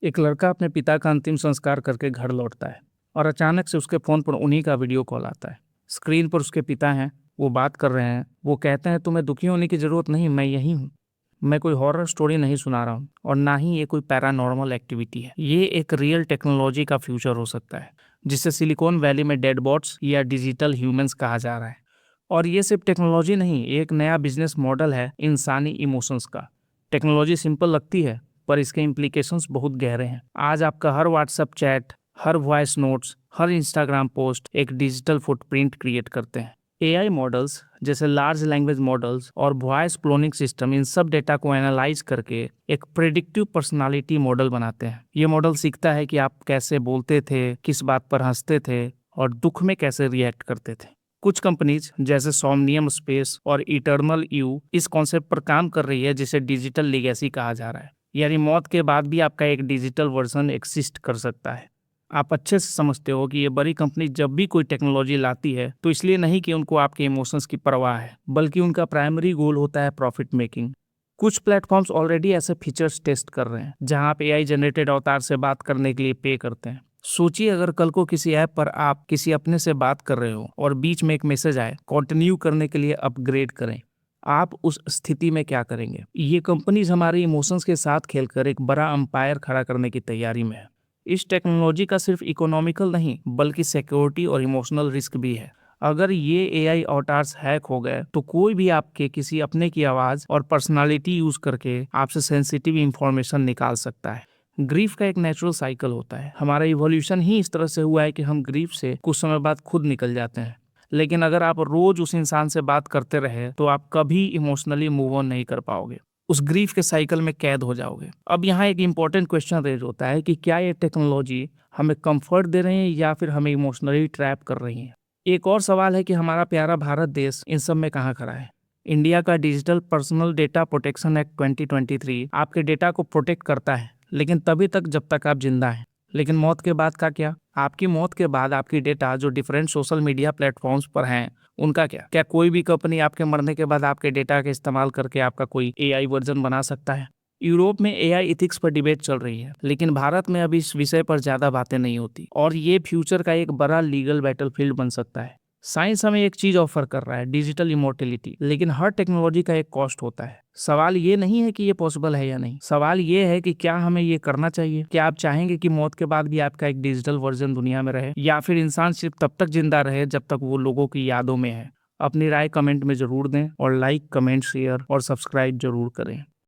एक लड़का अपने पिता का अंतिम संस्कार करके घर लौटता है और अचानक से उसके फोन पर उन्हीं का वीडियो कॉल आता है। स्क्रीन पर उसके पिता हैं, वो बात कर रहे हैं। वो कहते हैं, तुम्हें दुखी होने की जरूरत नहीं, मैं यही हूँ। मैं कोई हॉरर स्टोरी नहीं सुना रहा हूँ और ना ही ये कोई पैरानॉर्मल एक्टिविटी है। ये एक रियल टेक्नोलॉजी का फ्यूचर हो सकता है, जिसे सिलिकॉन वैली में डेड बॉट्स या डिजिटल ह्यूमंस कहा जा रहा है। और ये सिर्फ टेक्नोलॉजी नहीं, एक नया बिजनेस मॉडल है इंसानी इमोशंस का। टेक्नोलॉजी सिंपल लगती है, पर इसके इम्प्लीकेशंस बहुत गहरे हैं। आज आपका हर व्हाट्सएप चैट, हर वॉइस नोट्स, हर इंस्टाग्राम पोस्ट एक डिजिटल फुटप्रिंट क्रिएट करते हैं। एआई मॉडल्स जैसे लार्ज लैंग्वेज मॉडल्स और वॉइस क्लोनिंग सिस्टम इन सब डेटा को एनालाइज करके एक प्रेडिक्टिव पर्सनालिटी मॉडल बनाते हैं। ये मॉडल सीखता है कि आप कैसे बोलते थे, किस बात पर हंसते थे और दुख में कैसे रिएक्ट करते थे। कुछ कंपनीज जैसे सोमनियम स्पेस और इटर्नल यू इस कॉन्सेप्ट पर काम कर रही है, जिसे डिजिटल लीगेसी कहा जा रहा है। यानी मौत के बाद भी आपका एक डिजिटल वर्जन एक्सिस्ट कर सकता है। आप अच्छे से समझते हो कि ये बड़ी कंपनी जब भी कोई टेक्नोलॉजी लाती है तो इसलिए नहीं कि उनको आपके इमोशंस की परवाह है, बल्कि उनका प्राइमरी गोल होता है प्रॉफिट मेकिंग। कुछ प्लेटफॉर्म्स ऑलरेडी ऐसे फीचर्स टेस्ट कर रहे हैं जहां आप एआई जनरेटेड अवतार से बात करने के लिए पे करते हैं। सोचिए, अगर कल को किसी ऐप पर आप किसी अपने से बात कर रहे हो और बीच में एक मैसेज आए, कंटिन्यू करने के लिए अपग्रेड करें, आप उस स्थिति में क्या करेंगे? ये कंपनीज हमारे इमोशंस के साथ खेलकर एक बड़ा अंपायर खड़ा करने की तैयारी में है। इस टेक्नोलॉजी का सिर्फ इकोनॉमिकल नहीं, बल्कि सिक्योरिटी और इमोशनल रिस्क भी है। अगर ये एआई अवतार्स हैक हो गए तो कोई भी आपके किसी अपने की आवाज और पर्सनालिटी यूज करके आपसे सेंसिटिव इंफॉर्मेशन निकाल सकता है। ग्रीफ का एक नेचुरल साइकिल होता है। हमारा इवोल्यूशन ही इस तरह से हुआ है कि हम ग्रीफ से कुछ समय बाद खुद निकल जाते हैं। लेकिन अगर आप रोज उस इंसान से बात करते रहे तो आप कभी इमोशनली मूव ऑन नहीं कर पाओगे, उस ग्रीफ के साइकिल में कैद हो जाओगे। अब यहाँ एक इंपॉर्टेंट क्वेश्चन रेज होता है कि क्या ये टेक्नोलॉजी हमें कंफर्ट दे रही है या फिर हमें इमोशनली ट्रैप कर रही है। एक और सवाल है कि हमारा प्यारा भारत देश इन सब में कहाँ खड़ा है। इंडिया का digital personal data protection act 2023 आपके डेटा को प्रोटेक्ट करता है, लेकिन तभी तक जब तक आप जिंदा हैं। लेकिन मौत के बाद का क्या? आपकी मौत के बाद आपकी डेटा जो डिफरेंट सोशल मीडिया प्लेटफॉर्म्स पर हैं, उनका क्या? क्या कोई भी कंपनी आपके मरने के बाद आपके डेटा का इस्तेमाल करके आपका कोई एआई वर्जन बना सकता है? यूरोप में एआई इथिक्स पर डिबेट चल रही है, लेकिन भारत में अभी इस विषय पर ज्यादा बातें नहीं होती और ये फ्यूचर का एक बड़ा लीगल बैटलफील्ड बन सकता है। साइंस हमें एक चीज ऑफर कर रहा है, डिजिटल इमोर्टेलिटी, लेकिन हर टेक्नोलॉजी का एक कॉस्ट होता है। सवाल ये नहीं है कि ये पॉसिबल है या नहीं, सवाल ये है कि क्या हमें ये करना चाहिए। क्या आप चाहेंगे कि मौत के बाद भी आपका एक डिजिटल वर्जन दुनिया में रहे, या फिर इंसान सिर्फ तब तक जिंदा रहे जब तक वो लोगों की यादों में है? अपनी राय कमेंट में जरूर दें और लाइक, कमेंट, शेयर और सब्सक्राइब जरूर करें।